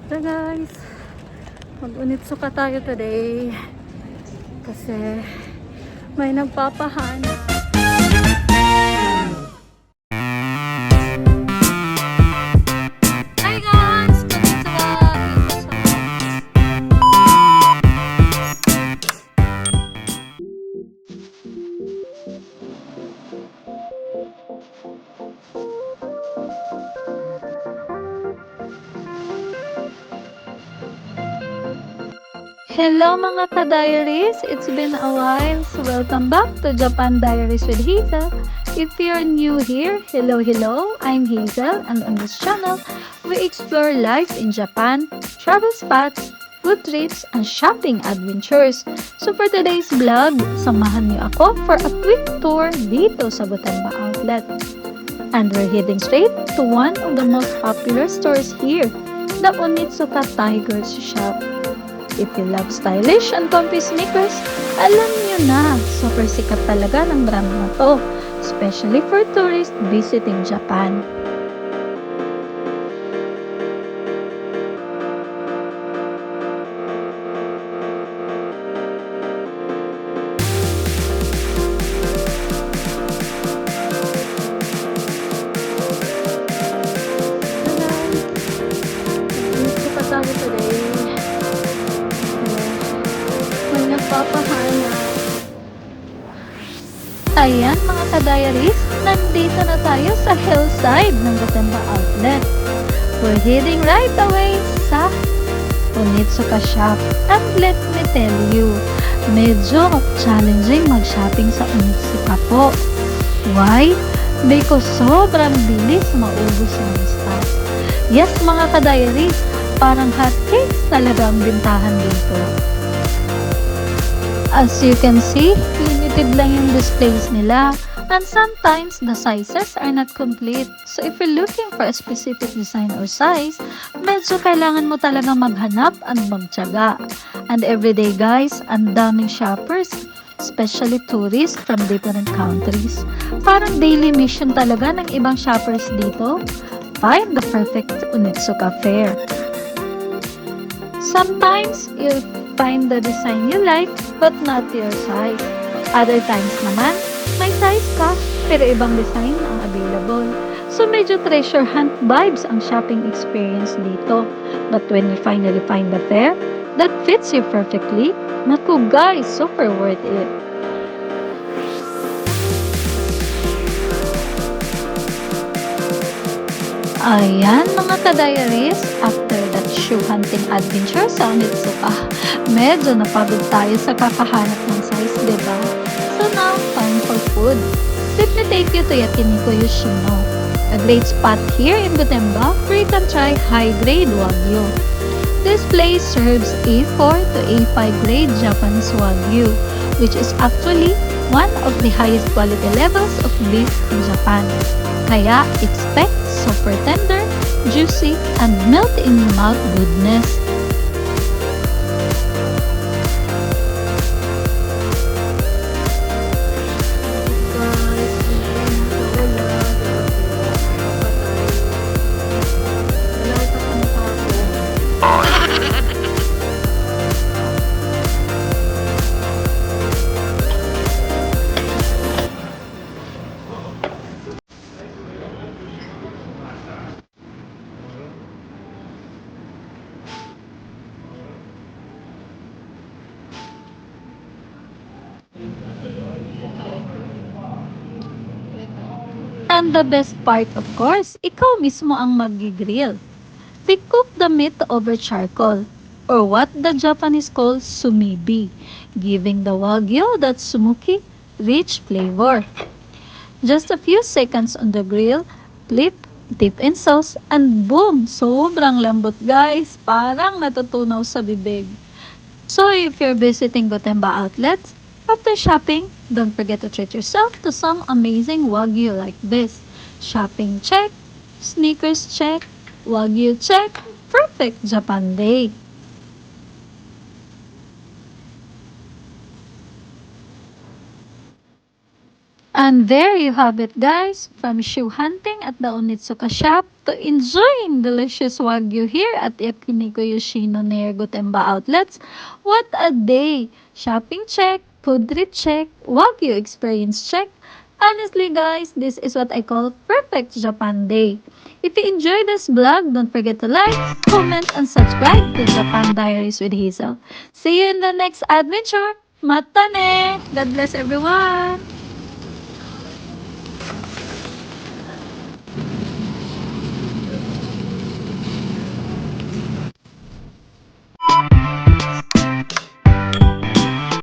So guys, mag-Onitsuka tayo today kasi may nagpapahanap. Hi guys! Hello mga ka-diaries! It's been a while, so welcome back to Japan Diaries with Hazel. If you're new here, hello, I'm Hazel, and on this channel, we explore life in Japan, travel spots, food trips, and shopping adventures. So for today's vlog, samahan niyo ako for a quick tour dito sa Gotemba Outlet. And we're heading straight to one of the most popular stores here, the Onitsuka Tigers Shop. If you love stylish and comfy sneakers, alam niyo na, super sikat talaga ng brand na to, especially for tourists visiting Japan. Onitsuka tayo today. May nagpapahanap. Ayan mga ka-diaries, nandito na tayo sa hillside ng Gotemba Outlet. We're heading right away sa Onitsuka Shop. And let me tell you, medyo challenging mag-shopping sa Onitsuka po. Why? Because sobrang bilis maubos ng stocks. Yes mga ka-diaries, parang hotcakes talaga ang bintahan dito. As you can see, limited lang yung displays nila, and sometimes the sizes are not complete. So if you're looking for a specific design or size, medyo kailangan mo talaga maghanap at magtiyaga. And everyday guys, ang daming shoppers, especially tourists from different countries. Parang daily mission talaga ng ibang shoppers dito. Find the perfect Onitsuka fair. Sometimes, you'll find the design you like but not your size. Other times naman, may size ka pero ibang design ang available. So medyo treasure hunt vibes ang shopping experience dito. But when you finally find the pair that fits you perfectly, naku guys, super worth it. Ayan mga ka-diaries, after that shoe hunting adventure sa Onitsuka, medyo napagod tayo sa kakahanap ng size, diba? So now, time for food. Let me take you to Yakiniku Yoshino, a great spot here in Gotemba where you can try high-grade Wagyu. This place serves A4 to A5 grade Japanese Wagyu, which is actually one of the highest quality levels of beef in Japan. Kaya expect super tender, juicy, and melt in your mouth goodness. And the best part, of course, ikaw mismo ang mag-grill. We cook the meat over charcoal, or what the Japanese call sumibi, giving the Wagyu that smoky, rich flavor. Just a few seconds on the grill, flip, dip in sauce, and boom! Sobrang lambot guys! Parang natutunaw sa bibig. So if you're visiting Gotemba outlets, after shopping, don't forget to treat yourself to some amazing Wagyu like this. Shopping check, sneakers check, Wagyu check, perfect Japan day. And there you have it, guys. From shoe hunting at the Onitsuka shop to enjoying delicious Wagyu here at Yakiniku Yoshino near Gotemba outlets. What a day! Shopping check, food trip check, Wagyu experience check. Honestly, guys, this is what I call perfect Japan day. If you enjoyed this vlog, don't forget to like, comment, and subscribe to Japan Diaries with Hazel. See you in the next adventure. Mata ne! God bless everyone!